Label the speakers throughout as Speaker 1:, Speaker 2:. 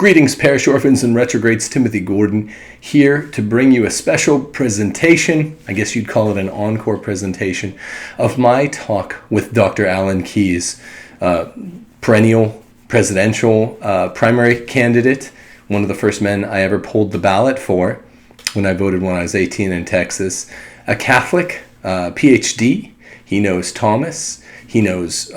Speaker 1: Greetings, parish orphans and retrogrades. Timothy Gordon here to bring you a special presentation, I guess you'd call it an encore presentation, of my talk with Dr. Alan Keyes, perennial presidential primary candidate, one of the first men I ever pulled the ballot for when I voted when I was 18 in Texas, a Catholic, PhD. He knows Thomas. He knows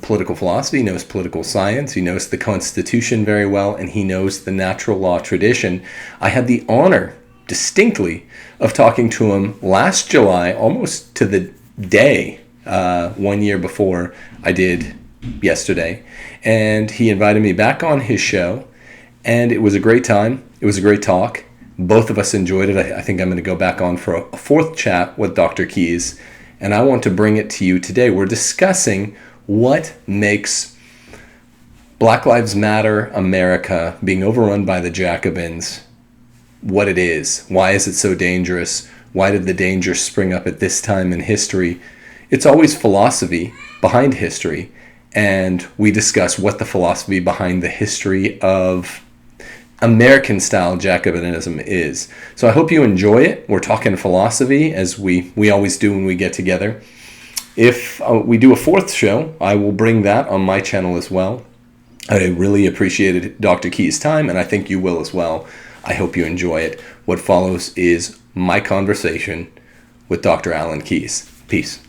Speaker 1: political philosophy, he knows political science, he knows the Constitution very well, and he knows the natural law tradition. I had the honor, distinctly, of talking to him last July, almost to the day, 1 year before I did yesterday. And he invited me back on his show, and it was a great time. It was a great talk. Both of us enjoyed it. I think I'm going to go back on for a fourth chat with Dr. Keyes. And I want to bring it to you today. We're discussing what makes Black Lives Matter America being overrun by the Jacobins what it is. Why is it so dangerous? Why did the danger spring up at this time in history? It's always philosophy behind history. And we discuss what the philosophy behind the history of American-style Jacobinism is. So I hope you enjoy it. We're talking philosophy, as we always do when we get together. If we do a fourth show, I will bring that on my channel as well. I really appreciated Dr. Keyes' time, and I think you will as well. I hope you enjoy it. What follows is my conversation with Dr. Alan Keyes. Peace.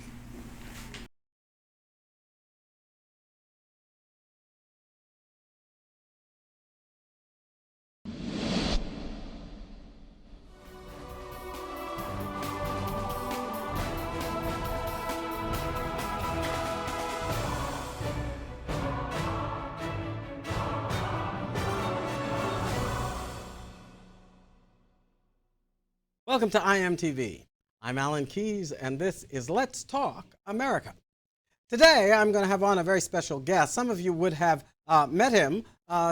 Speaker 2: Welcome to IMTV. I'm Alan Keyes, and this is Let's Talk America. Today, I'm going to have on a very special guest. Some of you would have met him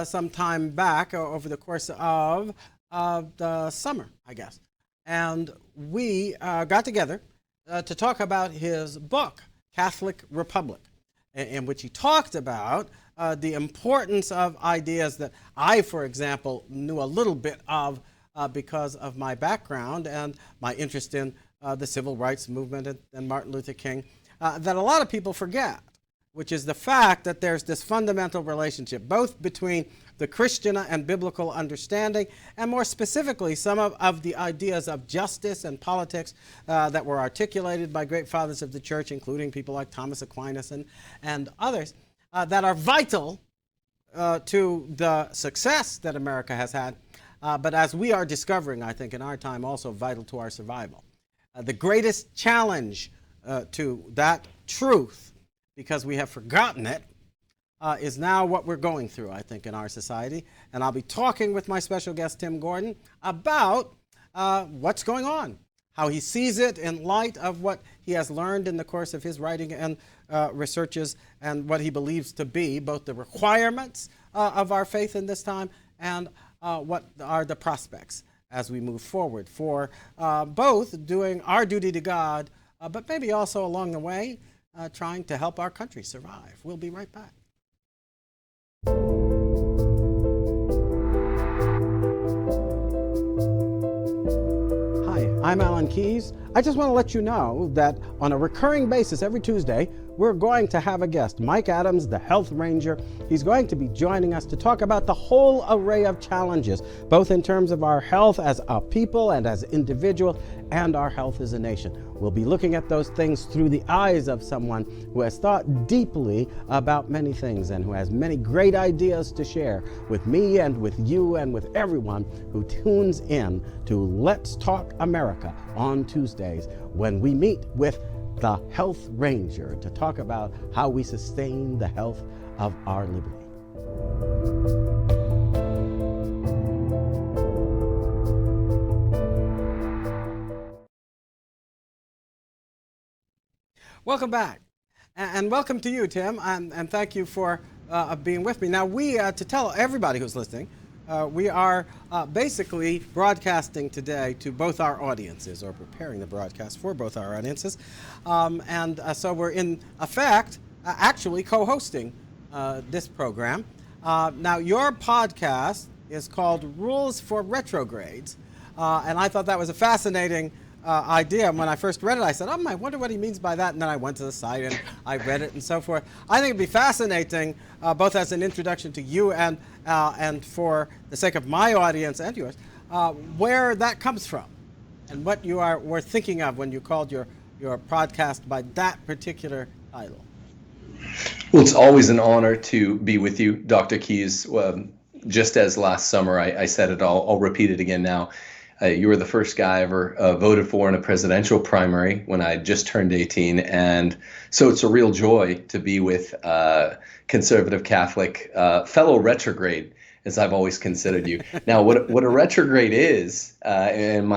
Speaker 2: some time back over the course of the summer, I guess. And we got together to talk about his book, Catholic Republic, in which he talked about the importance of ideas that I, for example, knew a little bit of because of my background and my interest in the civil rights movement and Martin Luther King, that a lot of people forget, which is the fact that there's this fundamental relationship, both between the Christian and biblical understanding, and more specifically, some of the ideas of justice and politics that were articulated by great fathers of the church, including people like Thomas Aquinas and others, that are vital to the success that America has had. But as we are discovering, I think, in our time, also vital to our survival. The greatest challenge to that truth, because we have forgotten it, is now what we're going through, I think, in our society. And I'll be talking with my special guest, Tim Gordon, about what's going on, how he sees it in light of what he has learned in the course of his writing and researches, and what he believes to be both the requirements of our faith in this time and what are the prospects as we move forward for both doing our duty to God, but maybe also along the way trying to help our country survive. We'll be right back. Hi, I'm Alan Keyes. I just want to let you know that on a recurring basis every Tuesday, we're going to have a guest, Mike Adams, the Health Ranger. He's going to be joining us to talk about the whole array of challenges, both in terms of our health as a people and as individuals, and our health as a nation. We'll be looking at those things through the eyes of someone who has thought deeply about many things and who has many great ideas to share with me and with you and with everyone who tunes in to Let's Talk America on Tuesdays, when we meet with the Health Ranger to talk about how we sustain the health of our liberty. Welcome back, and welcome to you, Tim, and thank you for being with me. Now, to tell everybody who's listening, we are basically broadcasting today to both our audiences, or preparing the broadcast for both our audiences. So we're in effect actually co-hosting this program. Now, your podcast is called Rules for Retrogrades, and I thought that was a fascinating idea. When I first read it, I said, I wonder what he means by that, and then I went to the site and I read it and so forth. I think it'd be fascinating, both as an introduction to you and for the sake of my audience and yours, where that comes from and what you were thinking of when you called your podcast by that particular title.
Speaker 1: Well, it's always an honor to be with you, Dr. Keys. Just as last summer, I said it, I'll repeat it again now. You were the first guy I ever voted for in a presidential primary when I just turned 18. And so it's a real joy to be with conservative Catholic fellow retrograde, as I've always considered you. Now, what a retrograde is, and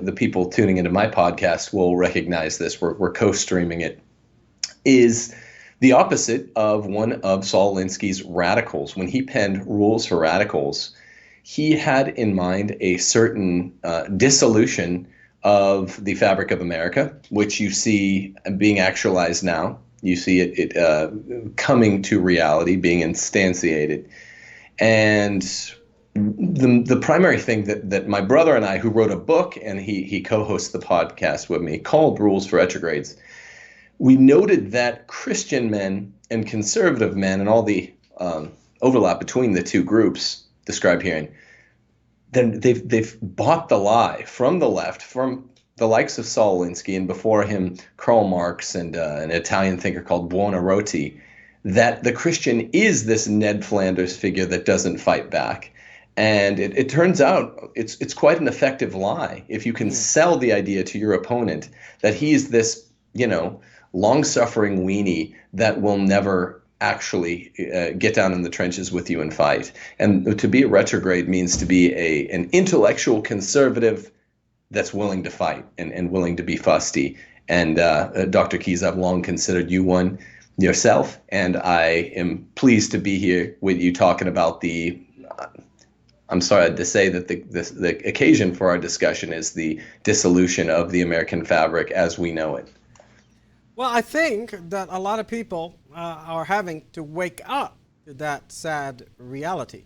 Speaker 1: the people tuning into my podcast will recognize this, we're co-streaming it, is the opposite of one of Saul Alinsky's radicals. When he penned Rules for Radicals, he had in mind a certain dissolution of the fabric of America, which you see being actualized now. You see it coming to reality, being instantiated. And the primary thing that my brother and I, who wrote a book, and he co-hosts the podcast with me, called Rules for Retrogrades, we noted that Christian men and conservative men and all the overlap between the two groups described herein, then they've bought the lie from the left, from the likes of Saul Alinsky, and before him Karl Marx and an Italian thinker called Buonarroti, that the Christian is this Ned Flanders figure that doesn't fight back. And it turns out it's quite an effective lie if you can sell the idea to your opponent that he's this, long-suffering weenie that will never actually get down in the trenches with you and fight. And to be a retrograde means to be an intellectual conservative that's willing to fight and willing to be fusty. And Dr. Keys, I've long considered you one yourself, and I am pleased to be here with you talking about I'm sorry to say that the occasion for our discussion is the dissolution of the American fabric as we know it.
Speaker 2: Well, I think that a lot of people are having to wake up to that sad reality,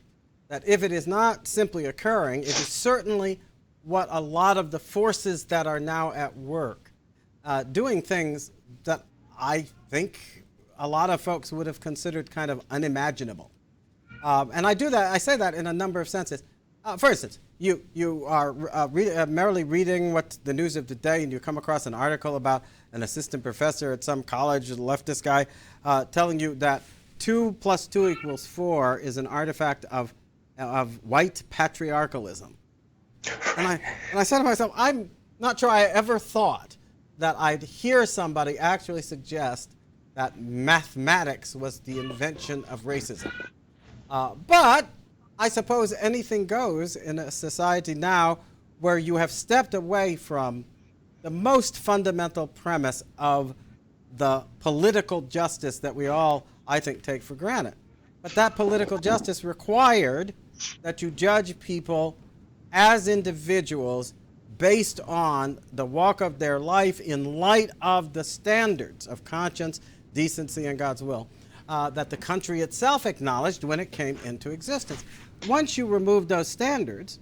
Speaker 2: that if it is not simply occurring, it is certainly what a lot of the forces that are now at work, doing things that I think a lot of folks would have considered kind of unimaginable. And I say that in a number of senses. For instance, you are merely reading what's the news of the day, and you come across an article about an assistant professor at some college, a leftist guy, telling you that 2 + 2 = 4 is an artifact of white patriarchalism. And I said to myself, I'm not sure I ever thought that I'd hear somebody actually suggest that mathematics was the invention of racism. But I suppose anything goes in a society now where you have stepped away from the most fundamental premise of the political justice that we all, I think, take for granted. But that political justice required that you judge people as individuals based on the walk of their life in light of the standards of conscience, decency, and God's will that the country itself acknowledged when it came into existence. Once you remove those standards,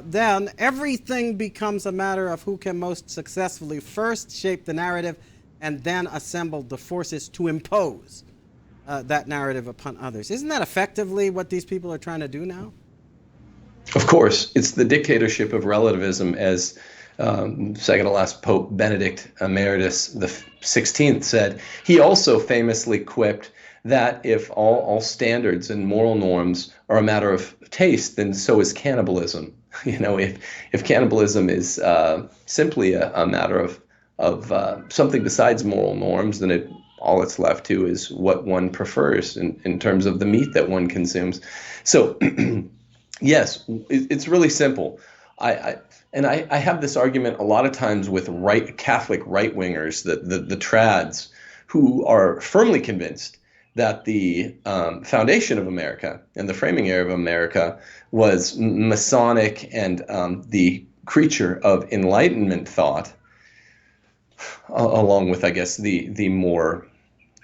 Speaker 2: then everything becomes a matter of who can most successfully first shape the narrative and then assemble the forces to impose that narrative upon others. Isn't that effectively what these people are trying to do now?
Speaker 1: Of course, it's the dictatorship of relativism, as second to last Pope Benedict Emeritus the 16th said. He also famously quipped that if all standards and moral norms are a matter of taste, then so is cannibalism. If cannibalism is simply a matter of something besides moral norms, then all it's left to is what one prefers in terms of the meat that one consumes. So, yes, it's really simple. I have this argument a lot of times with Catholic right-wingers, the trads, who are firmly convinced that the foundation of America and the framing era of America was Masonic and the creature of Enlightenment thought, along with, I guess, the more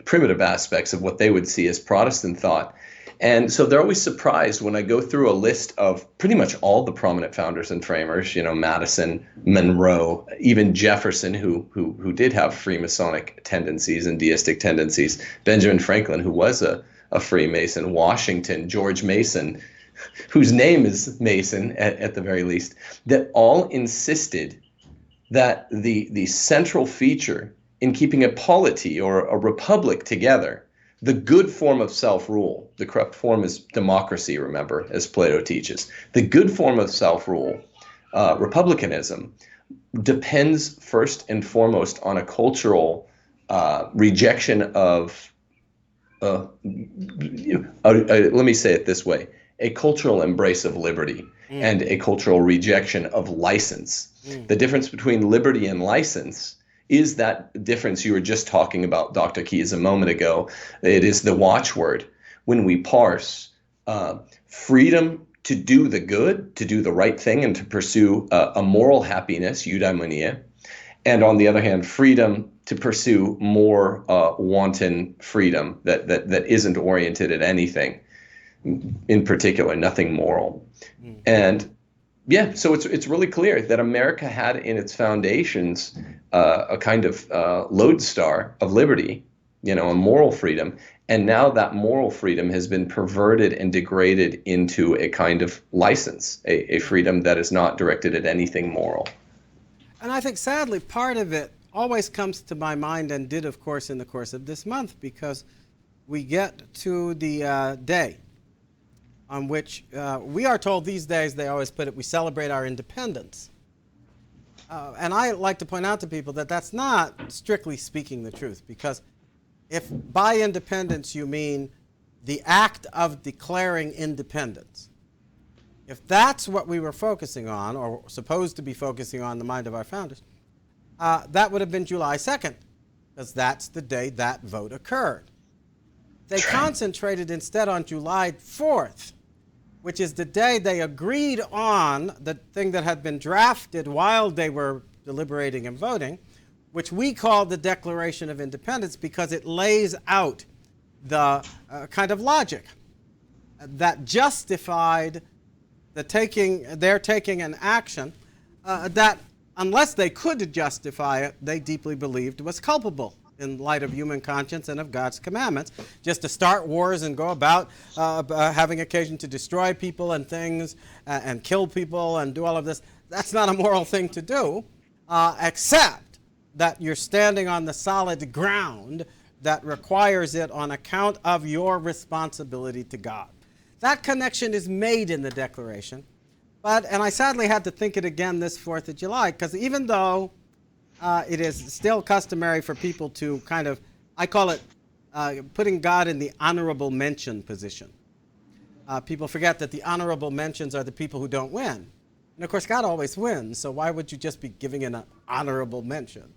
Speaker 1: primitive aspects of what they would see as Protestant thought. And so they're always surprised when I go through a list of pretty much all the prominent founders and framers, Madison, Monroe, even Jefferson, who did have Freemasonic tendencies and deistic tendencies, Benjamin Franklin, who was a Freemason, Washington, George Mason, whose name is Mason at the very least, that all insisted that the central feature in keeping a polity or a republic together, the good form of self-rule, the corrupt form is democracy, remember, as Plato teaches. The good form of self-rule, republicanism, depends first and foremost on a cultural rejection of, let me say it this way, a cultural embrace of liberty and a cultural rejection of license. The difference between liberty and license is that difference you were just talking about, Dr. Keyes, a moment ago. It is the watchword when we parse freedom to do the good, to do the right thing, and to pursue a moral happiness, eudaimonia, and on the other hand, freedom to pursue more wanton freedom that isn't oriented at anything in particular, nothing moral. And yeah, so it's really clear that America had in its foundations a kind of lodestar of liberty, a moral freedom. And now that moral freedom has been perverted and degraded into a kind of license, a freedom that is not directed at anything moral.
Speaker 2: And I think, sadly, part of it always comes to my mind, and did, of course, in the course of this month, because we get to the day on which we are told these days, they always put it, we celebrate our independence. And I like to point out to people that that's not, strictly speaking, the truth, because if by independence you mean the act of declaring independence, if that's what we were focusing on, or supposed to be focusing on in the mind of our founders, that would have been July 2nd, because that's the day that vote occurred. They concentrated instead on July 4th, which is the day they agreed on the thing that had been drafted while they were deliberating and voting, which we call the Declaration of Independence, because it lays out the kind of logic that justified their taking an action that, unless they could justify it, they deeply believed was culpable in light of human conscience and of God's commandments. Just to start wars and go about having occasion to destroy people and things and kill people and do all of this, that's not a moral thing to do, except that you're standing on the solid ground that requires it on account of your responsibility to God. That connection is made in the Declaration, and I sadly had to think it again this 4th of July, because even though it is still customary for people to kind of, I call it putting God in the honorable mention position. People forget that the honorable mentions are the people who don't win. And of course, God always wins, so why would you just be giving an honorable mention?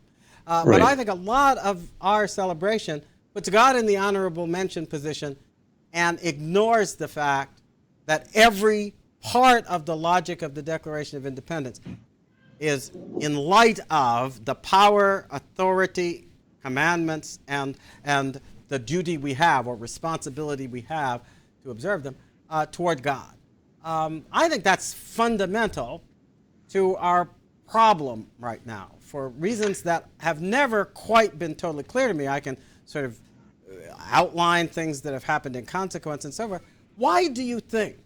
Speaker 1: Right.
Speaker 2: But I think a lot of our celebration puts God in the honorable mention position and ignores the fact that every part of the logic of the Declaration of Independence is in light of the power, authority, commandments, and the duty we have, or responsibility we have to observe them, toward God. I think that's fundamental to our problem right now, for reasons that have never quite been totally clear to me. I can sort of outline things that have happened in consequence and so forth. Why do you think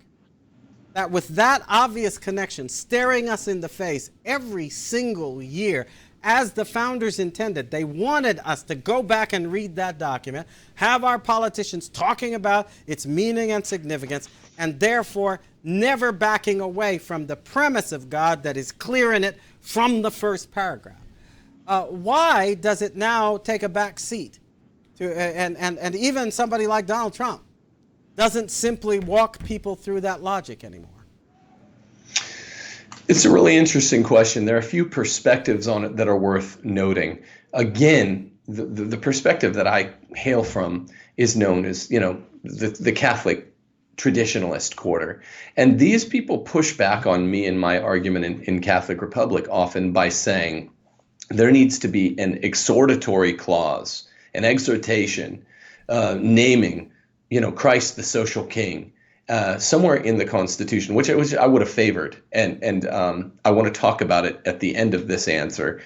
Speaker 2: that with that obvious connection staring us in the face every single year, as the founders intended, they wanted us to go back and read that document, have our politicians talking about its meaning and significance, and therefore never backing away from the premise of God that is clear in it from the first paragraph? Why does it now take a back seat to, and even somebody like Donald Trump doesn't simply walk people through that logic anymore?
Speaker 1: It's a really interesting question. There are a few perspectives on it that are worth noting. Again, the perspective that I hail from is known as, the Catholic traditionalist quarter. And these people push back on me and my argument in Catholic Republic often by saying there needs to be an exhortatory clause, an exhortation, naming Christ the social king somewhere in the Constitution, which I would have favored, and I want to talk about it at the end of this answer.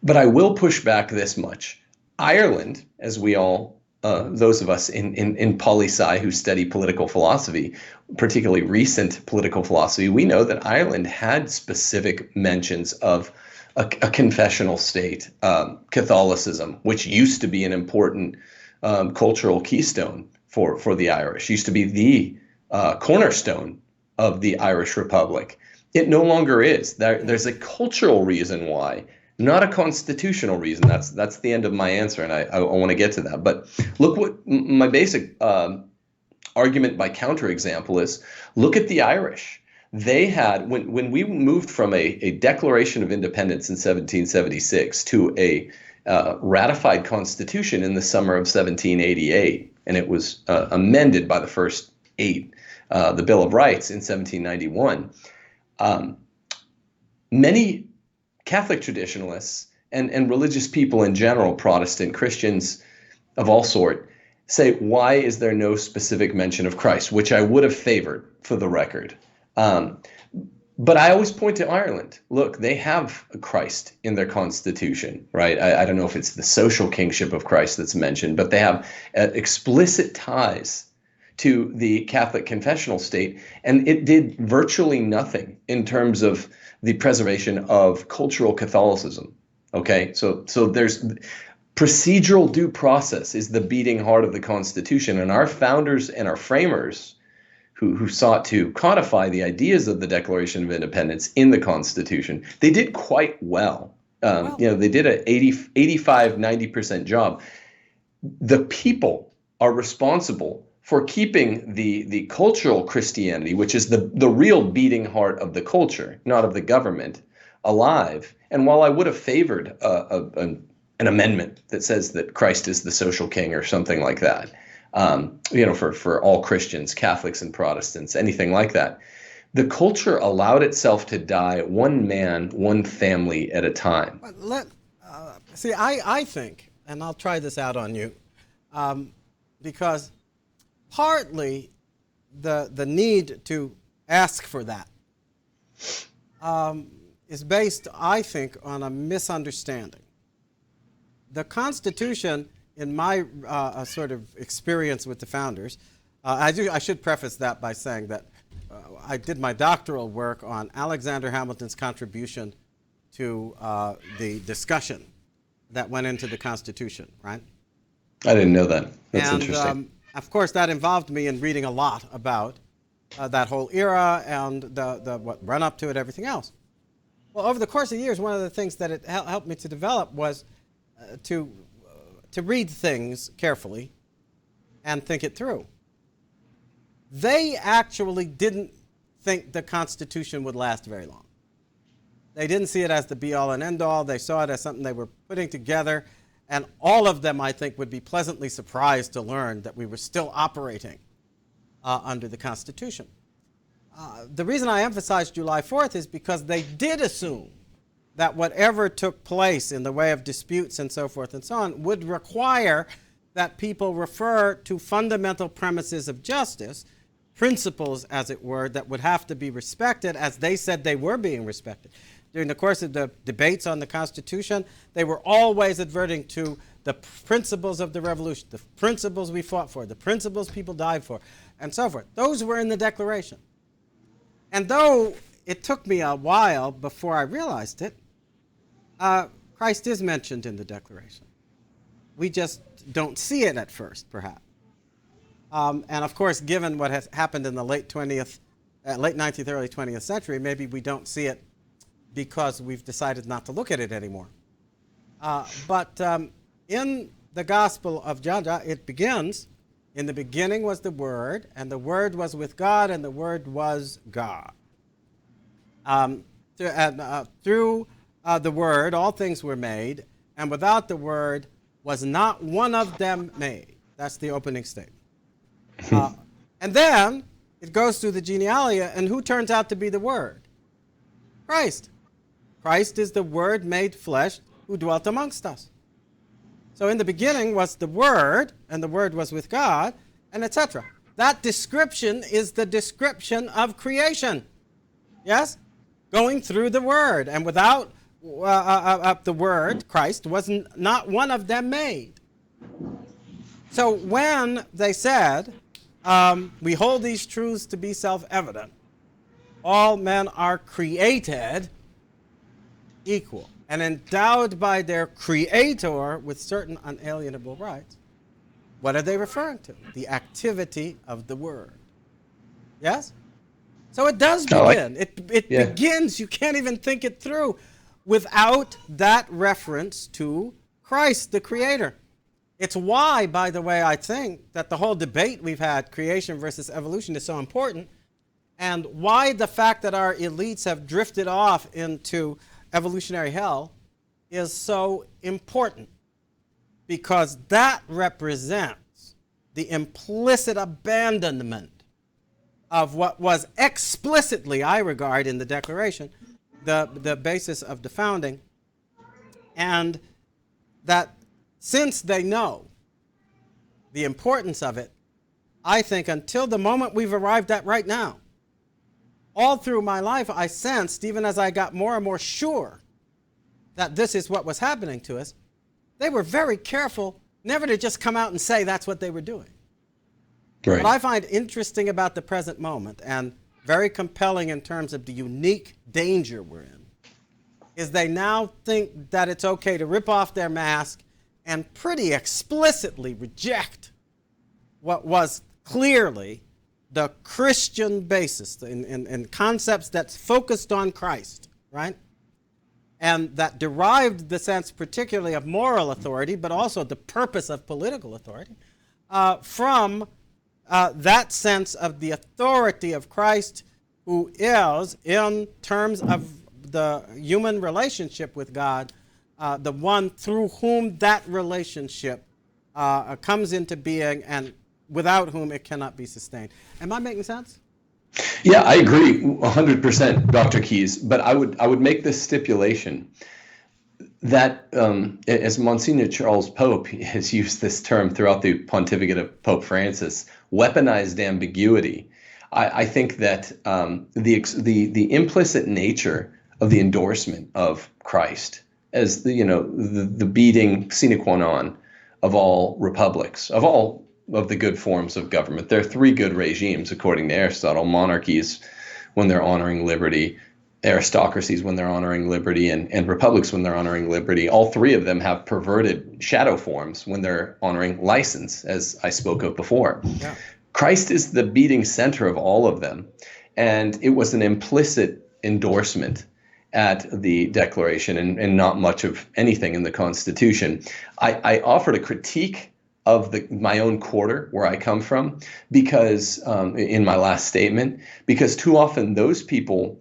Speaker 1: But I will push back this much. Ireland, as we all, those of us in poli-sci who study political philosophy, particularly recent political philosophy, we know that Ireland had specific mentions of a confessional state, Catholicism, which used to be an important cultural keystone for the Irish, used to be the cornerstone of the Irish Republic. It no longer is. There's a cultural reason why, not a constitutional reason. That's the end of my answer, and I want to get to that. But look what my basic argument by counterexample is. Look at the Irish. They had, when we moved from a Declaration of Independence in 1776 to a ratified constitution in the summer of 1788, and it was amended by the first 8, the Bill of Rights in 1791. Many Catholic traditionalists and religious people in general, Protestant Christians of all sort, say, why is there no specific mention of Christ, which I would have favored for the record. But I always point to Ireland. Look, they have Christ in their constitution, right? I don't know if it's the social kingship of Christ that's mentioned, but they have explicit ties to the Catholic confessional state, and it did virtually nothing in terms of the preservation of cultural Catholicism. Okay, so there's procedural due process is the beating heart of the Constitution, and our founders and our framers who sought to codify the ideas of the Declaration of Independence in the Constitution, they did quite well. They did an 85, 90% job. The people are responsible for keeping the cultural Christianity, which is the real beating heart of the culture, not of the government, alive. And while I would have favored an amendment that says that Christ is the social king or something like that, for all Christians, Catholics and Protestants, anything like that, the culture allowed itself to die one man, one family at a time.
Speaker 2: I think, and I'll try this out on you, because partly the need to ask for that is based, I think, on a misunderstanding. The Constitution, in my sort of experience with the founders, I should preface that by saying that I did my doctoral work on Alexander Hamilton's contribution to the discussion that went into the Constitution, right?
Speaker 1: I didn't know that. That's interesting.
Speaker 2: Of course, that involved me in reading a lot about that whole era and what run up to it, everything else. Well, over the course of years, one of the things that it helped me to develop was to read things carefully and think it through. They actually didn't think the Constitution would last very long. They didn't see it as the be-all and end-all. They saw it as something they were putting together. And all of them, I think, would be pleasantly surprised to learn that we were still operating under the Constitution. The reason I emphasize July 4th is because they did assume that whatever took place in the way of disputes and so forth and so on would require that people refer to fundamental premises of justice, principles, as it were, that would have to be respected as they said they were being respected. During the course of the debates on the Constitution, they were always adverting to the principles of the revolution, the principles we fought for, the principles people died for, and so forth. Those were in the Declaration. And though it took me a while before I realized it, Christ is mentioned in the Declaration. We just don't see it at first, perhaps. And of course, given what has happened in the late 19th, early 20th century, maybe we don't see it because we've decided not to look at it anymore. But in the Gospel of John, it begins, in the beginning was the Word, and the Word was with God, and the Word was God. Through the Word, all things were made, and without the Word was not one of them made. That's the opening statement. And then it goes through the genealogy, and who turns out to be the Word? Christ. Christ is the Word made flesh who dwelt amongst us. So in the beginning was the Word, and the Word was with God, and etc. That description is the description of creation. Yes? Going through the Word. And without the Word, Christ, was not one of them made. So when they said, we hold these truths to be self-evident, all men are created equal and endowed by their Creator with certain unalienable rights, what are they referring to? The activity of the Word. Yes? So it does begin. It begins, you can't even think it through without that reference to Christ, the Creator. It's why, by the way, I think that the whole debate we've had, creation versus evolution, is so important, and why the fact that our elites have drifted off into evolutionary hell is so important, because that represents the implicit abandonment of what was explicitly, I regard, in the Declaration, the basis of the founding, and that since they know the importance of it, I think until the moment we've arrived at right now, all through my life I sensed, even as I got more and more sure that this is what was happening to us, they were very careful never to just come out and say that's what they were doing.
Speaker 1: Right.
Speaker 2: What I find interesting about the present moment, and very compelling in terms of the unique danger we're in, is they now think that it's okay to rip off their mask and pretty explicitly reject what was clearly the Christian basis in concepts that's focused on Christ, right? And that derived the sense particularly of moral authority, but also the purpose of political authority, from that sense of the authority of Christ, who is, in terms of the human relationship with God, the one through whom that relationship comes into being and without whom it cannot be sustained. Am I making sense?
Speaker 1: Yeah, I agree 100%, Dr. Keyes, but I would make this stipulation that, as Monsignor Charles Pope has used this term throughout the pontificate of Pope Francis, weaponized ambiguity. I think that the implicit nature of the endorsement of Christ as the beating sine qua non of all republics, of all of the good forms of government. There are three good regimes, according to Aristotle: monarchies when they're honoring liberty, aristocracies when they're honoring liberty, and republics when they're honoring liberty. All three of them have perverted shadow forms when they're honoring license, as I spoke of before. Yeah. Christ is the beating center of all of them, and it was an implicit endorsement at the Declaration and not much of anything in the Constitution. I offered a critique of my own quarter, where I come from, because in my last statement, because too often those people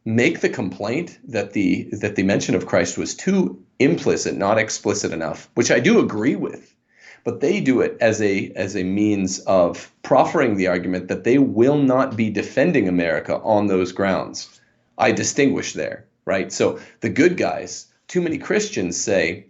Speaker 1: make the complaint that the mention of Christ was too implicit, not explicit enough, which I do agree with, but they do it as a means of proffering the argument that they will not be defending America on those grounds. I distinguish there, right? So the good guys, too many Christians say,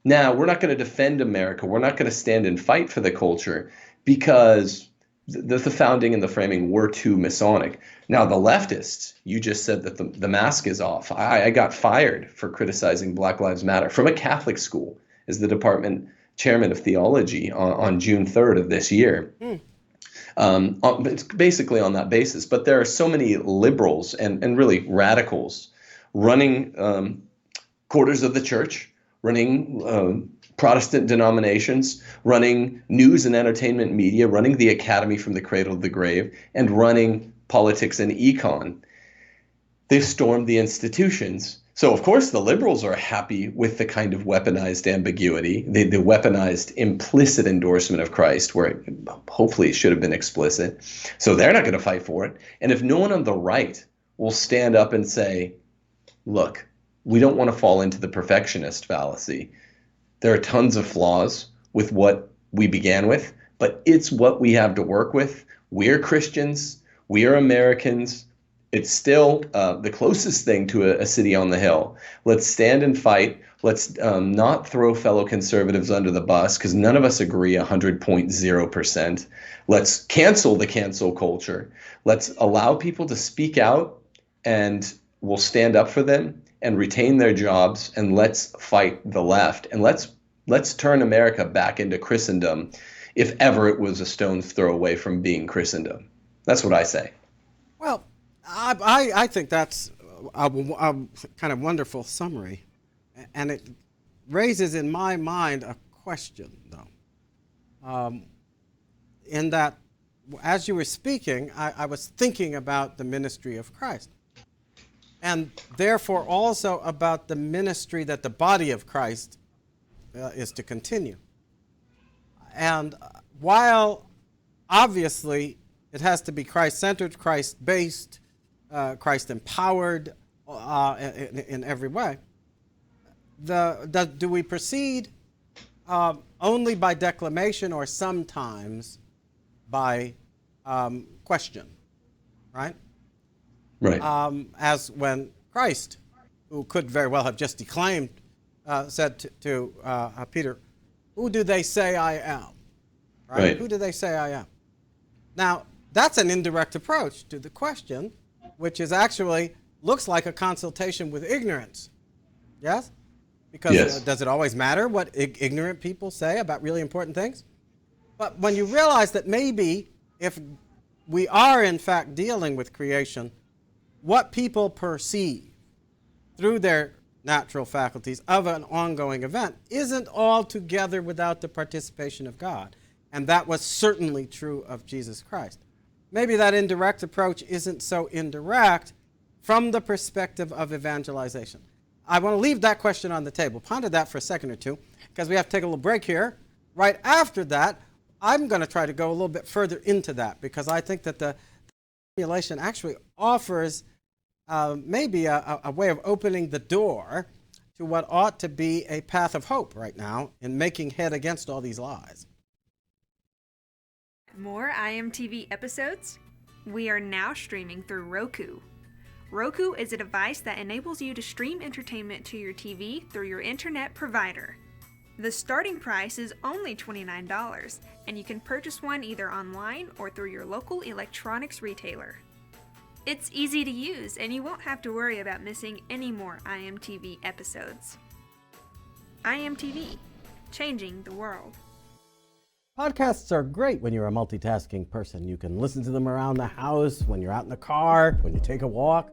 Speaker 1: nah, we're not going to defend America. We're not going to stand and fight for the culture because the founding and the framing were too Masonic. Now, the leftists, you just said that the mask is off. I got fired for criticizing Black Lives Matter from a Catholic school as the department chairman of theology on June 3rd of this year. It's basically on that basis. But there are so many liberals and really radicals running quarters of the church, running Protestant denominations, running news and entertainment media, running the academy from the cradle to the grave, and running politics and econ. They've stormed the institutions. So, of course, the liberals are happy with the kind of weaponized ambiguity, the weaponized implicit endorsement of Christ, where hopefully it should have been explicit. So they're not going to fight for it. And if no one on the right will stand up and say, look, we don't want to fall into the perfectionist fallacy. There are tons of flaws with what we began with, but it's what we have to work with. We're Christians. We are Americans. It's still the closest thing to a city on the hill. Let's stand and fight. Let's not throw fellow conservatives under the bus because none of us agree 100.0%. Let's cancel the cancel culture. Let's allow people to speak out, and we'll stand up for them and retain their jobs, and let's fight the left. And let's turn America back into Christendom, if ever it was a stone's throw away from being Christendom. That's what I say.
Speaker 2: Well, I think that's a kind of wonderful summary. And it raises in my mind a question, though. In that, as you were speaking, I was thinking about the ministry of Christ. And therefore also about the ministry that the body of Christ is to continue. And while obviously it has to be Christ-centered, Christ-based, Christ-empowered in every way, do we proceed only by declamation or sometimes by question, right?
Speaker 1: Right.
Speaker 2: As when Christ, who could very well have just declaimed, said to Peter, "Who do they say I am?" Right? Who do they say I am? Now, that's an indirect approach to the question, which is actually looks like a consultation with ignorance. Yes? Because
Speaker 1: yes.
Speaker 2: Does it always matter what ignorant people say about really important things? But when you realize that maybe if we are in fact dealing with creation, what people perceive through their natural faculties of an ongoing event isn't altogether without the participation of God. And that was certainly true of Jesus Christ. Maybe that indirect approach isn't so indirect from the perspective of evangelization. I want to leave that question on the table. Ponder that for a second or two, because we have to take a little break here. Right after that, I'm going to try to go a little bit further into that, because I think that the simulation actually offers maybe a way of opening the door to what ought to be a path of hope right now in making head against all these lies.
Speaker 3: More IMTV episodes? We are now streaming through Roku. Roku is a device that enables you to stream entertainment to your TV through your internet provider. The starting price is only $29, and you can purchase one either online or through your local electronics retailer. It's easy to use, and you won't have to worry about missing any more IMTV episodes. IMTV, changing the world.
Speaker 2: Podcasts are great when you're a multitasking person. You can listen to them around the house, when you're out in the car, when you take a walk.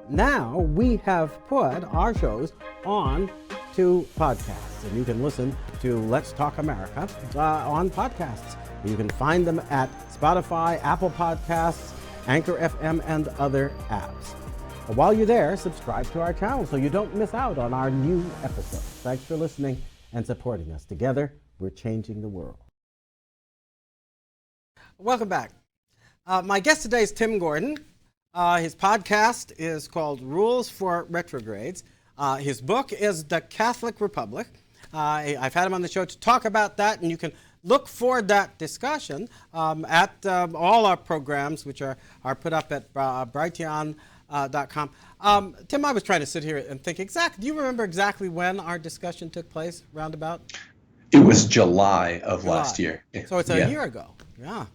Speaker 2: Now we have put our shows on to podcasts, and you can listen to Let's Talk America on podcasts. You can find them at Spotify, Apple Podcasts, Anchor FM, and other apps. While you're there, subscribe to our channel so you don't miss out on our new episodes. Thanks for listening and supporting us. Together, we're changing the world. Welcome back. My guest today is Tim Gordon. His podcast is called Rules for Retrogrades. His book is The Catholic Republic. I've had him on the show to talk about that, and you can look for that discussion at all our programs, which are put up at brighteon.com. Tim, I was trying to sit here and think exactly. Do you remember exactly when our discussion took place, roundabout?
Speaker 1: It was July of last year.
Speaker 2: So it's a year ago. Yeah.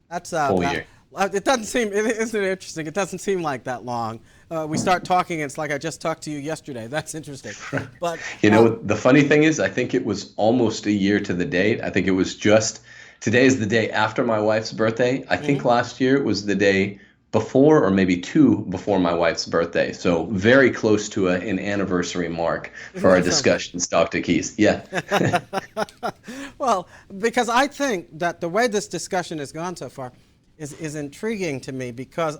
Speaker 2: That's
Speaker 1: whole year.
Speaker 2: It doesn't seem, isn't it interesting? It doesn't seem like that long. We start talking, and it's like I just talked to you yesterday. That's interesting. But
Speaker 1: you know, the funny thing is, I think it was almost a year to the date. I think it was today is the day after my wife's birthday. I think last year it was the day before, or maybe two before my wife's birthday. So very close to an anniversary mark for our discussions, Dr. Keys. Yeah.
Speaker 2: Well, because I think that the way this discussion has gone so far is intriguing to me, because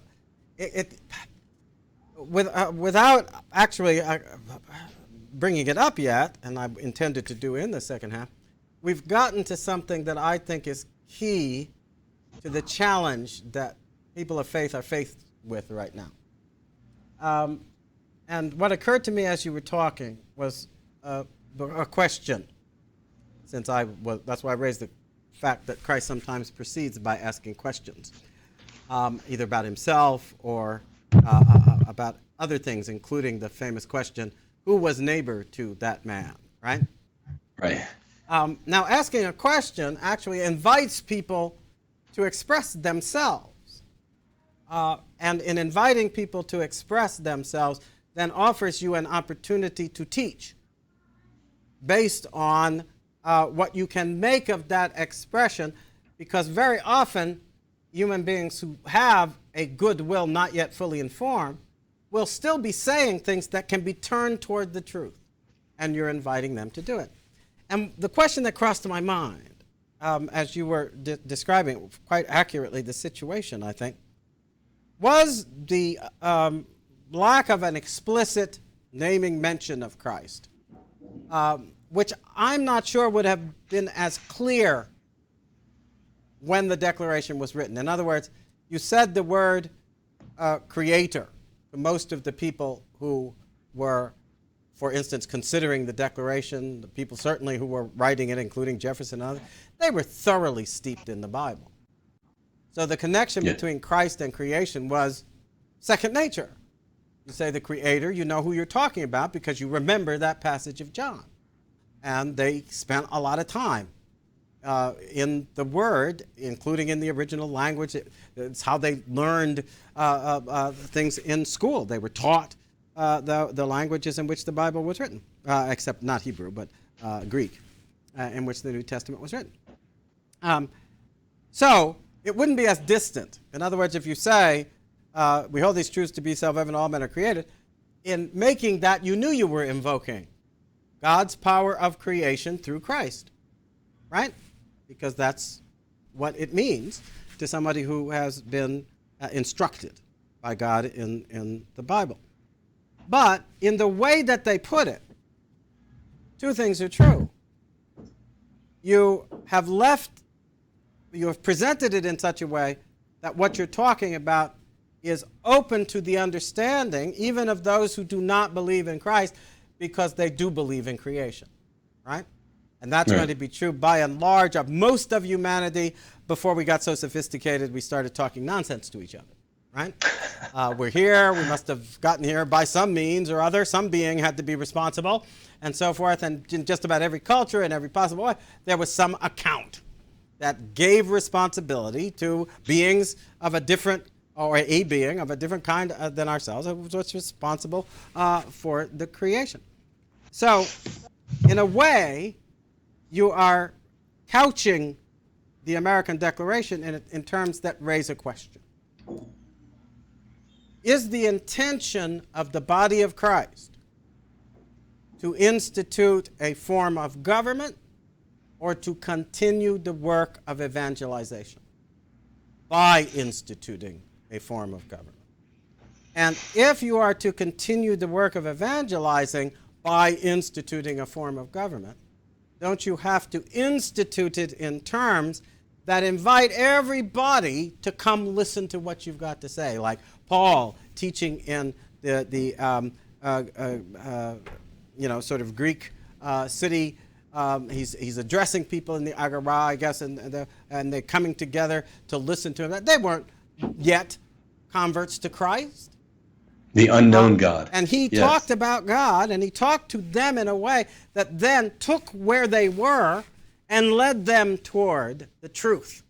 Speaker 2: without actually bringing it up yet, and I intended to do in the second half, we've gotten to something that I think is key to the challenge that people of faith are faced with right now. And what occurred to me as you were talking was a question, since that's why I raised the fact that Christ sometimes proceeds by asking questions, either about himself or about other things, including the famous question, who was neighbor to that man, right?
Speaker 1: Right.
Speaker 2: Now, asking a question actually invites people to express themselves. And in inviting people to express themselves, then offers you an opportunity to teach based on what you can make of that expression, because very often human beings who have a good will not yet fully informed will still be saying things that can be turned toward the truth, and you're inviting them to do it. And the question that crossed my mind as you were describing quite accurately the situation, I think, was the lack of an explicit naming mention of Christ, which I'm not sure would have been as clear when the Declaration was written. In other words, you said the word creator to most of the people who were, for instance, considering the Declaration, the people certainly who were writing it, including Jefferson and others, they were thoroughly steeped in the Bible. So the connection between Christ and creation was second nature. You say the creator, you know who you're talking about because you remember that passage of John. And they spent a lot of time in the Word, including in the original language. It's how they learned things in school. They were taught the languages in which the Bible was written, except not Hebrew, but Greek, in which the New Testament was written. So it wouldn't be as distant. In other words, if you say, we hold these truths to be self-evident, all men are created, in making that, you knew you were invoking God's power of creation through Christ, right? Because that's what it means to somebody who has been instructed by God in the Bible. But in the way that they put it, two things are true. You have presented it in such a way that what you're talking about is open to the understanding, even of those who do not believe in Christ, because they do believe in creation, right? And that's going to be true by and large of most of humanity. Before we got so sophisticated, we started talking nonsense to each other, right? We're here, we must have gotten here by some means or other, some being had to be responsible, and so forth. And in just about every culture and every possible way, there was some account that gave responsibility to beings of a different, or a being of a different kind than ourselves, who was responsible for the creation. So, in a way, you are couching the American Declaration in terms that raise a question. Is the intention of the body of Christ to institute a form of government or to continue the work of evangelization by instituting a form of government? And if you are to continue the work of evangelizing by instituting a form of government, don't you have to institute it in terms that invite everybody to come listen to what you've got to say, like Paul teaching in the sort of Greek city. He's addressing people in the Agora, I guess, and they're coming together to listen to him. They weren't yet converts to Christ.
Speaker 1: The unknown God.
Speaker 2: And he talked about God, and he talked to them in a way that then took where they were and led them toward the truth,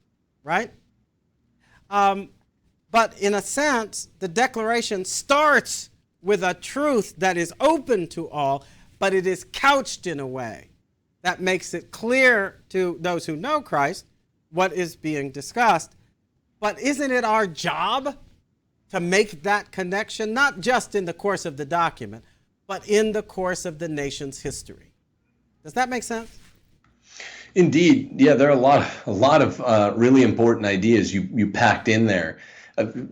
Speaker 2: right? But in a sense, the Declaration starts with a truth that is open to all, but it is couched in a way that makes it clear to those who know Christ what is being discussed. But isn't it our job to make that connection, not just in the course of the document, but in the course of the nation's history? Does that make sense?
Speaker 1: Indeed. Yeah, there are a lot of really important ideas you packed in there.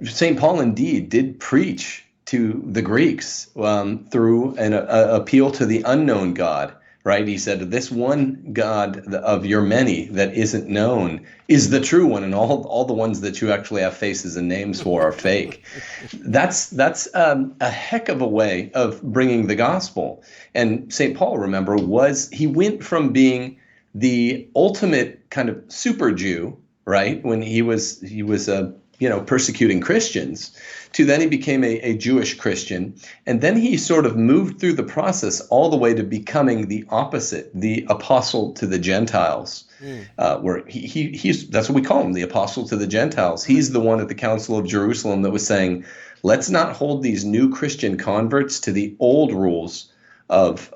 Speaker 1: St. Paul indeed did preach to the Greeks through an appeal to the unknown God, right? He said, this one God of your many that isn't known is the true one, and all the ones that you actually have faces and names for are fake. That's a heck of a way of bringing the gospel. And St. Paul, remember, he went from being the ultimate kind of super Jew, right? When he was persecuting Christians, to then he became a Jewish Christian. And then he sort of moved through the process all the way to becoming the opposite, the apostle to the Gentiles, where he's that's what we call him, the apostle to the Gentiles. He's the one at the Council of Jerusalem that was saying, let's not hold these new Christian converts to the old rules of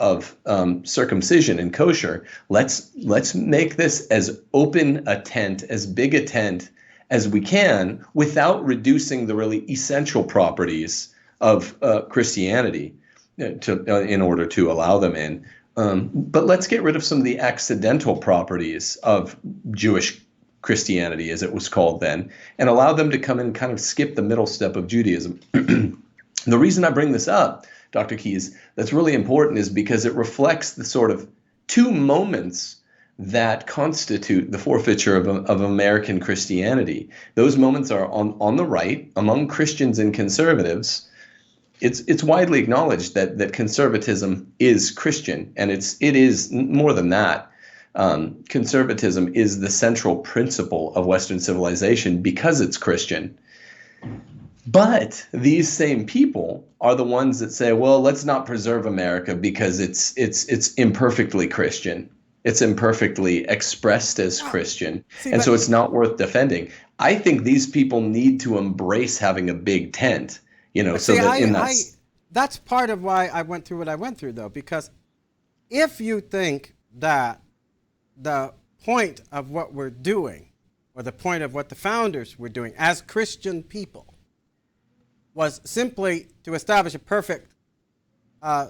Speaker 1: circumcision and kosher. Let's make this as open a tent, as big a tent as we can, without reducing the really essential properties of Christianity in order to allow them in. But let's get rid of some of the accidental properties of Jewish Christianity, as it was called then, and allow them to come in and kind of skip the middle step of Judaism. The reason I bring this up, Dr. Keyes, that's really important is because it reflects the sort of two moments that constitute the forfeiture of American Christianity. Those moments are on the right, among Christians and conservatives. It's widely acknowledged that conservatism is Christian, and it is more than that. Conservatism is the central principle of Western civilization because it's Christian. But these same people are the ones that say, well, let's not preserve America because it's imperfectly Christian. It's imperfectly expressed as Christian, and so it's not worth defending. I think these people need to embrace having a big tent,
Speaker 2: that's part of why I went through what I went through, though, because if you think that the point of what we're doing, or the point of what the founders were doing as Christian people, was simply to establish a perfect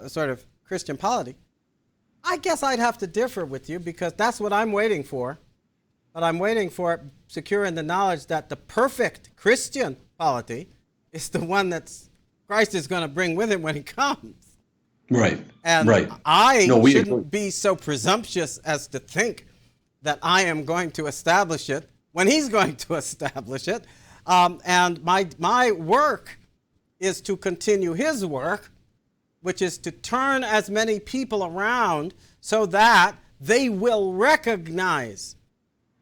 Speaker 2: sort of Christian polity, I guess I'd have to differ with you, because that's what I'm waiting for. But I'm waiting for secure in the knowledge that the perfect Christian polity is the one that Christ is going to bring with him when he comes.
Speaker 1: Right.
Speaker 2: And
Speaker 1: right.
Speaker 2: I shouldn't be so presumptuous as to think that I am going to establish it when he's going to establish it. And my work is to continue his work, which is to turn as many people around so that they will recognize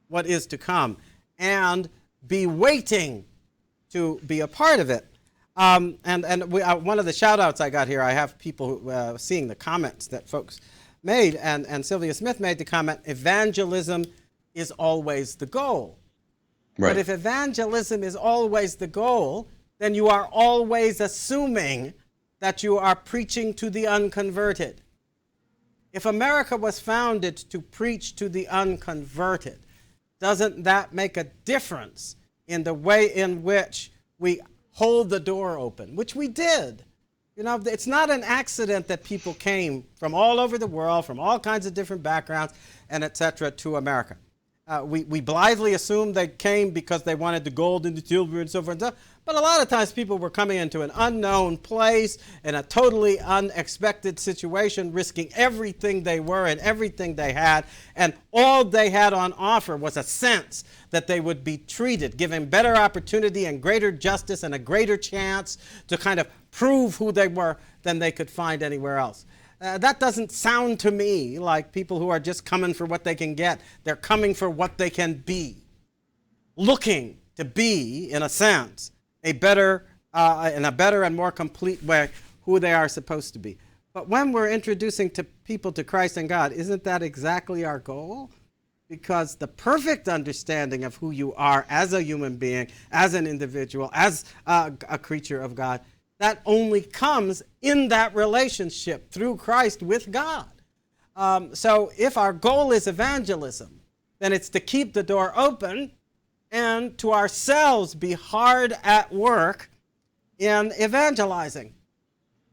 Speaker 2: what is to come and be waiting to be a part of it. One of the shout-outs I got here, I have people seeing the comments that folks made, and Sylvia Smith made the comment, evangelism is always the goal. Right. But if evangelism is always the goal, then you are always assuming that you are preaching to the unconverted. If America was founded to preach to the unconverted, doesn't that make a difference in the way in which we hold the door open, which we did? It's not an accident that people came from all over the world, from all kinds of different backgrounds, and etc. to America. We blithely assumed they came because they wanted the gold and the silver and so forth and so on. But a lot of times people were coming into an unknown place in a totally unexpected situation, risking everything they were and everything they had. And all they had on offer was a sense that they would be treated, given better opportunity and greater justice and a greater chance to kind of prove who they were than they could find anywhere else. That doesn't sound to me like people who are just coming for what they can get. They're coming for what they can be, looking to be, in a sense, in a better and more complete way who they are supposed to be. But when we're introducing people to Christ and God, isn't that exactly our goal? Because the perfect understanding of who you are as a human being, as an individual, as a creature of God, that only comes in that relationship through Christ with God. So if our goal is evangelism, then it's to keep the door open and to ourselves be hard at work in evangelizing,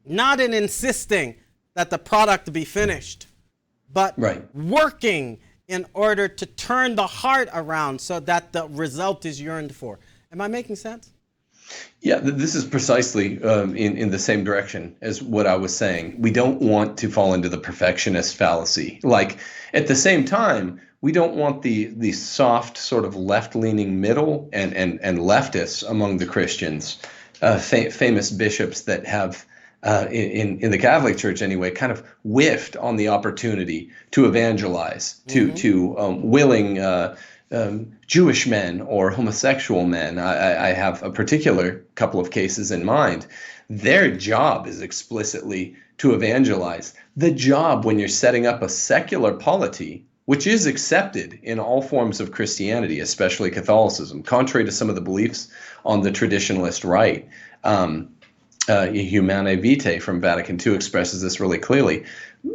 Speaker 2: not in insisting that the product be finished, but working in order to turn the heart around so that the result is yearned for. Am I making sense?
Speaker 1: Yeah, this is precisely in the same direction as what I was saying. We don't want to fall into the perfectionist fallacy. Like, at the same time, we don't want the soft sort of left-leaning middle and leftists among the Christians, famous bishops that have, in the Catholic Church anyway, kind of whiffed on the opportunity to evangelize, to willing Jewish men or homosexual men. I have a particular couple of cases in mind. Their job is explicitly to evangelize. The job when you're setting up a secular polity, which is accepted in all forms of Christianity, especially Catholicism, contrary to some of the beliefs on the traditionalist right. Humanae Vitae from Vatican II expresses this really clearly.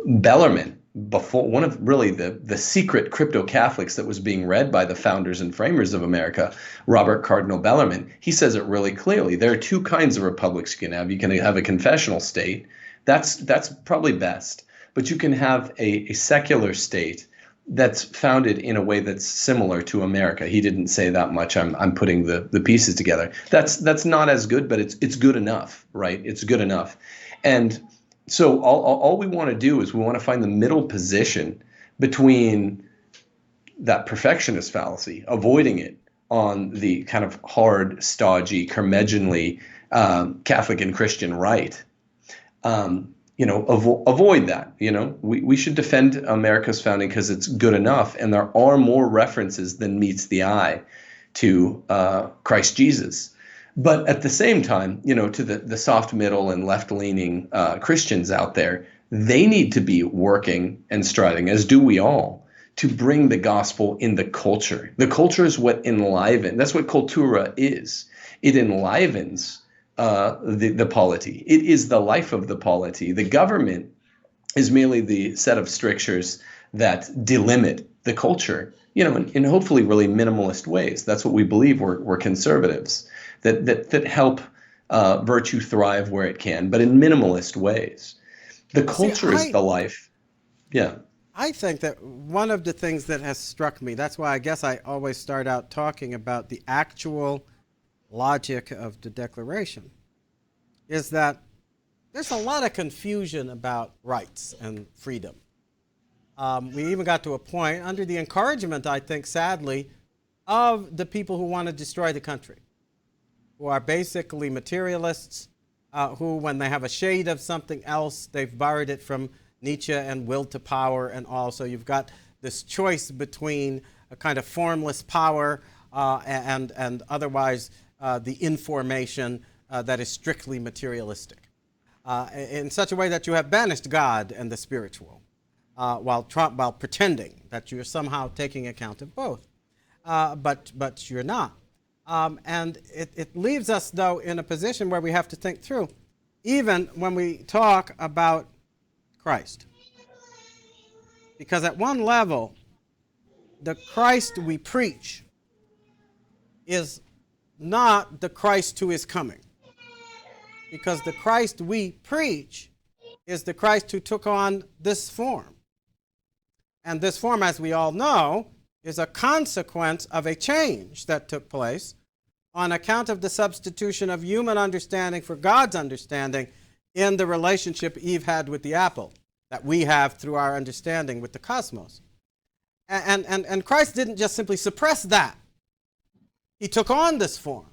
Speaker 1: Bellarmine, before one of really the secret crypto-Catholics that was being read by the founders and framers of America, Robert Cardinal Bellarmine, he says it really clearly. There are two kinds of republics you can have. You can have a confessional state. That's probably best. But you can have a secular state that's founded in a way that's similar to America. He didn't say that much. I'm putting the pieces together. That's not as good, but it's good enough, right? It's good enough. And so all we want to do is we want to find the middle position between that perfectionist fallacy, avoiding it on the kind of hard, stodgy, curmudgeonly Catholic and Christian right. Avoid that. We should defend America's founding because it's good enough, and there are more references than meets the eye to Christ Jesus. But at the same time, to the soft middle and left-leaning Christians out there, they need to be working and striving, as do we all, to bring the gospel in the culture. The culture is what enlivens. That's what cultura is. It enlivens the polity. It is the life of the polity. The government is merely the set of strictures that delimit the culture, in hopefully really minimalist ways. That's what we believe. We're conservatives that help virtue thrive where it can, but in minimalist ways. The culture is the life. Yeah.
Speaker 2: I think that one of the things that has struck me, that's why I guess I always start out talking about the actual logic of the Declaration, is that there's a lot of confusion about rights and freedom. We even got to a point, under the encouragement, I think, sadly, of the people who want to destroy the country, who are basically materialists, who, when they have a shade of something else, they've borrowed it from Nietzsche and will to power and all. So you've got this choice between a kind of formless power and otherwise the information that is strictly materialistic, in such a way that you have banished God and the spiritual, while pretending that you're somehow taking account of both, but you're not. And it leaves us, though, in a position where we have to think through, even when we talk about Christ. Because at one level, the Christ we preach is not the Christ who is coming. Because the Christ we preach is the Christ who took on this form. And this form, as we all know, is a consequence of a change that took place on account of the substitution of human understanding for God's understanding in the relationship Eve had with the apple that we have through our understanding with the cosmos. And Christ didn't just simply suppress that. He took on this form.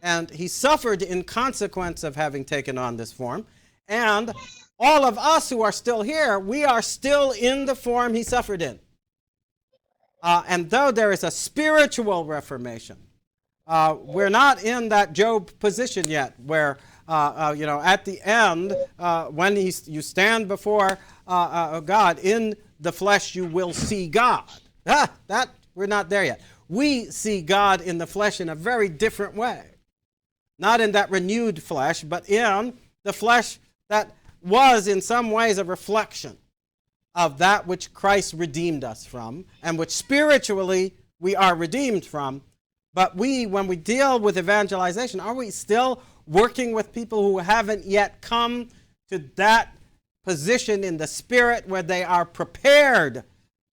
Speaker 2: And he suffered in consequence of having taken on this form. And all of us who are still here, we are still in the form he suffered in. And though there is a spiritual reformation, we're not in that Job position yet where, at the end, when you stand before God, in the flesh you will see God. We're not there yet. We see God in the flesh in a very different way. Not in that renewed flesh, but in the flesh that was in some ways a reflection of that which Christ redeemed us from, and which spiritually we are redeemed from. But when we deal with evangelization, are we still working with people who haven't yet come to that position in the spirit where they are prepared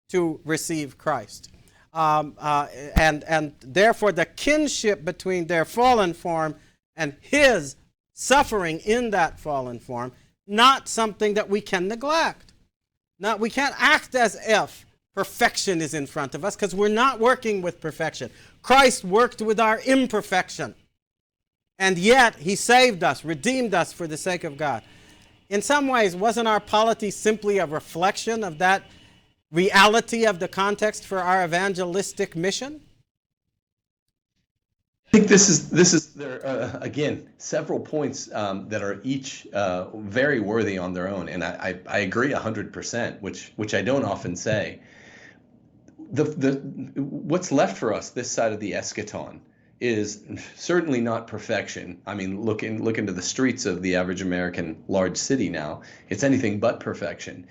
Speaker 2: to receive Christ? And therefore the kinship between their fallen form and his suffering in that fallen form, not something that we can neglect. We can't act as if perfection is in front of us, because we're not working with perfection. Christ worked with our imperfection, and yet he saved us, redeemed us for the sake of God. In some ways, wasn't our polity simply a reflection of that reality of the context for our evangelistic mission?
Speaker 1: I think this is there again several points that are each very worthy on their own, and I agree 100%, which I don't often say. The what's left for us this side of the eschaton is certainly not perfection. I mean, look into the streets of the average American large city now. It's anything but perfection.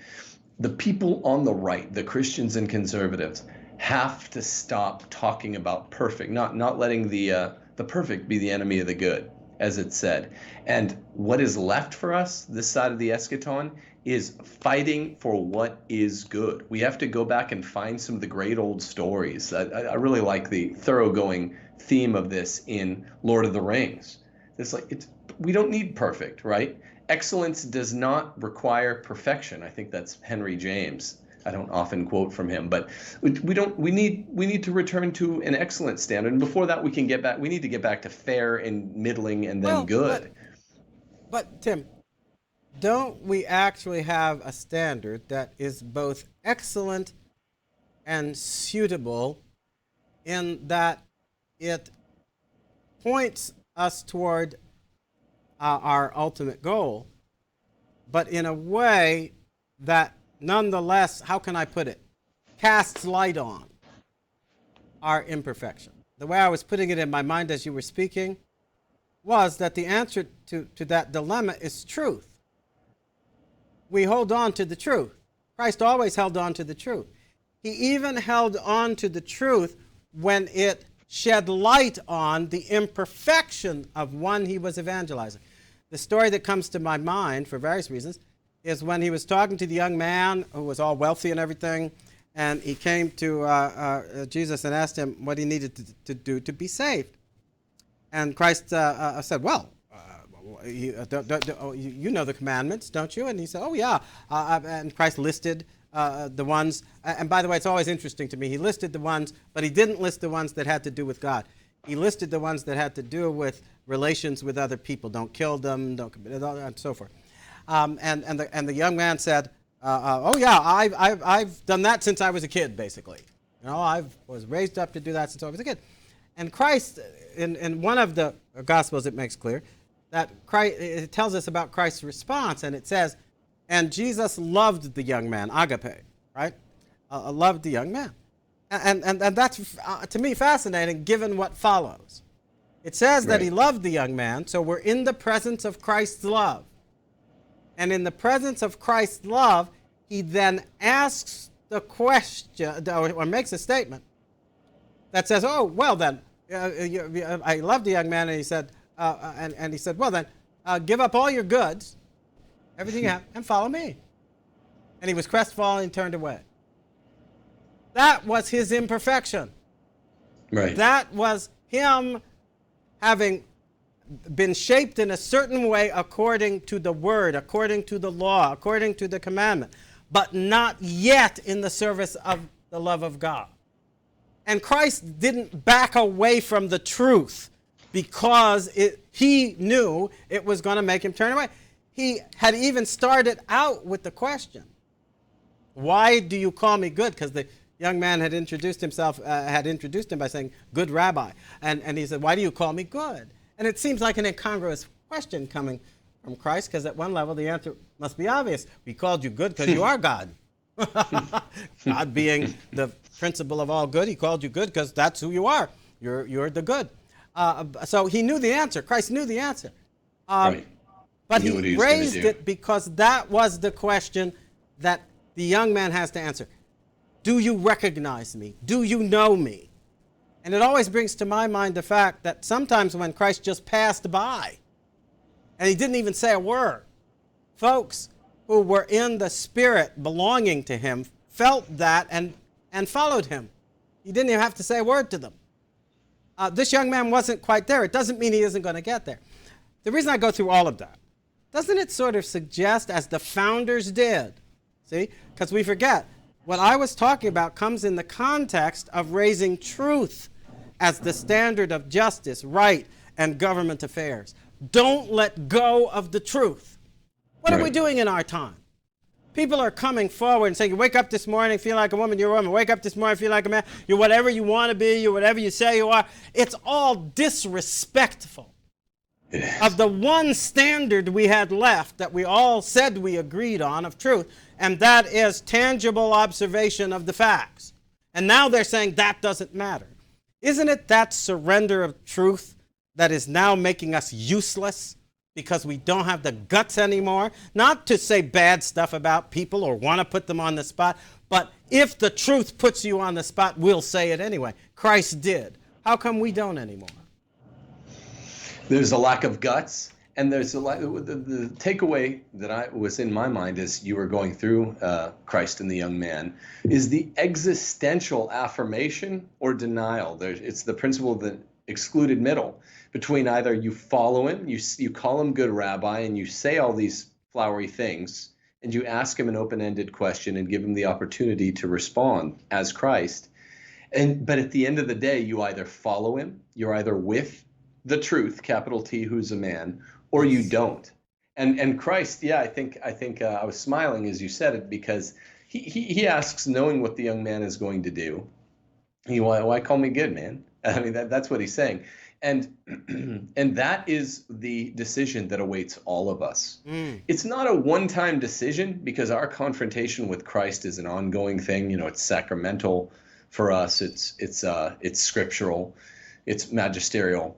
Speaker 1: The people on the right, the Christians and conservatives, have to stop talking about perfect, not letting the perfect be the enemy of the good, as it's said. And what is left for us, this side of the eschaton, is fighting for what is good. We have to go back and find some of the great old stories. I really like the thoroughgoing theme of this in Lord of the Rings. We don't need perfect, right? Excellence does not require perfection. I think that's Henry James. I don't often quote from him, but we need to return to an excellent standard. And before that, we need to get back to fair and middling and then good.
Speaker 2: But Tim, don't we actually have a standard that is both excellent and suitable in that it points us toward our ultimate goal, but in a way that nonetheless, how can I put it, casts light on our imperfection? The way I was putting it in my mind as you were speaking was that the answer to that dilemma is truth. We hold on to the truth. Christ always held on to the truth. He even held on to the truth when it shed light on the imperfection of one he was evangelizing. The story that comes to my mind, for various reasons, is when he was talking to the young man who was all wealthy and everything, and he came to Jesus and asked him what he needed to do to be saved. And Christ said, well, you know the commandments, don't you? And he said, oh, yeah. And Christ listed the ones, and by the way, it's always interesting to me, he listed the ones, but he didn't list the ones that had to do with God. He listed the ones that had to do with relations with other people. Don't kill them, don't commit, and so forth. And the young man said, oh yeah, I've done that since I was a kid, basically. You know, I was raised up to do that since I was a kid. And Christ, in one of the Gospels, it makes clear that it tells us about Christ's response, and it says, and Jesus loved the young man, agape, right? Loved the young man. And that's, to me, fascinating, given what follows. It says that he loved the young man, so we're in the presence of Christ's love. And in the presence of Christ's love, he then asks the question, or makes a statement that says, oh, well then, I loved the young man, and he said, well then, give up all your goods, everything you have, and follow me. And he was crestfallen and turned away. That was his imperfection.
Speaker 1: Right.
Speaker 2: That was him having been shaped in a certain way according to the word, according to the law, according to the commandment, but not yet in the service of the love of God. And Christ didn't back away from the truth because he knew it was going to make him turn away. He had even started out with the question, why do you call me good? Because the young man had introduced him by saying, good rabbi. And he said, why do you call me good? And it seems like an incongruous question coming from Christ, because at one level the answer must be obvious. We called you good because you are God. God being the principle of all good, he called you good because that's who you are. You're the good. So he knew the answer. Christ knew the answer.
Speaker 1: Right.
Speaker 2: But he raised it because that was the question that the young man has to answer. Do you recognize me? Do you know me? And it always brings to my mind the fact that sometimes when Christ just passed by and he didn't even say a word, folks who were in the spirit belonging to him felt that and followed him. He didn't even have to say a word to them. This young man wasn't quite there. It doesn't mean he isn't going to get there. The reason I go through all of that, doesn't it sort of suggest, as the founders did, see, because we forget, what I was talking about comes in the context of raising truth as the standard of justice, right, and government affairs. Don't let go of the truth. What are we doing in our time? People are coming forward and saying, you wake up this morning, feel like a woman, you're a woman. Wake up this morning, feel like a man. You're whatever you want to be. You're whatever you say you are. It's all disrespectful of the one standard we had left that we all said we agreed on of truth, and that is tangible observation of the facts. And now they're saying that doesn't matter. Isn't it that surrender of truth that is now making us useless because we don't have the guts anymore? Not to say bad stuff about people or want to put them on the spot, but if the truth puts you on the spot, we'll say it anyway. Christ did. How come we don't anymore?
Speaker 1: There's a lack of guts, and there's a lack. The takeaway that was in my mind as you were going through Christ and the young man is the existential affirmation or denial. It's the principle of the excluded middle between either you follow him, you call him good rabbi, and you say all these flowery things, and you ask him an open-ended question and give him the opportunity to respond as Christ. But at the end of the day, you either follow him, you're either with the truth, capital T, who's a man, or you don't. And Christ, yeah, I think I was smiling as you said it, because he asks, knowing what the young man is going to do, why call me good, man? I mean, that's what he's saying. And that is the decision that awaits all of us. It's not a one-time decision, because our confrontation with Christ is an ongoing thing. It's sacramental for us. It's scriptural. It's magisterial.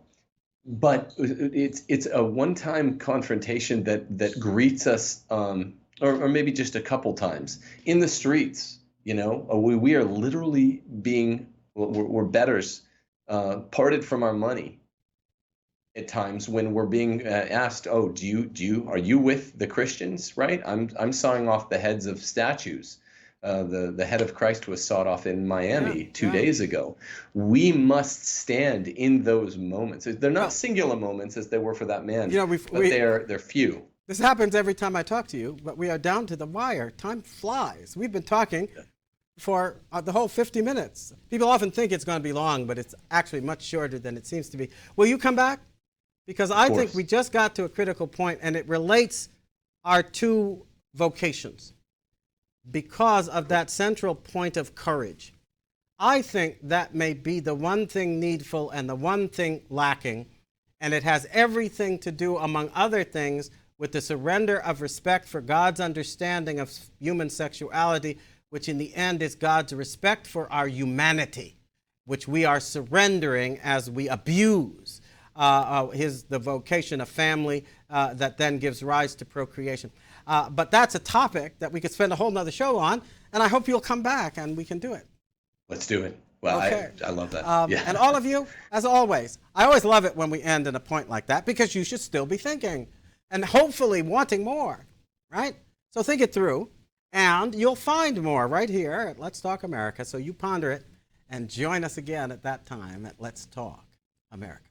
Speaker 1: But it's a one-time confrontation that greets us, or maybe just a couple times in the streets. We are literally we're betters, parted from our money at times when we're being asked, "Oh, are you with the Christians?" Right? I'm sawing off the heads of statues. The head of Christ was sawed off in Miami 2 days ago. We must stand in those moments. They're not singular moments as they were for that man, but they're few.
Speaker 2: This happens every time I talk to you, but we are down to the wire. Time flies. We've been talking for the whole 50 minutes. People often think it's going to be long, but it's actually much shorter than it seems to be. Will you come back? Because I think we just got to a critical point, and it relates our two vocations because of that central point of courage. I think that may be the one thing needful and the one thing lacking, and it has everything to do, among other things, with the surrender of respect for God's understanding of human sexuality, which in the end is God's respect for our humanity, which we are surrendering as we abuse the vocation of family that then gives rise to procreation. But that's a topic that we could spend a whole nother show on, and I hope you'll come back and we can do it.
Speaker 1: Let's do it. Well, okay. I love that.
Speaker 2: And all of you, as always, I always love it when we end in a point like that, because you should still be thinking and hopefully wanting more, right? So think it through, and you'll find more right here at Let's Talk America. So you ponder it and join us again at that time at Let's Talk America.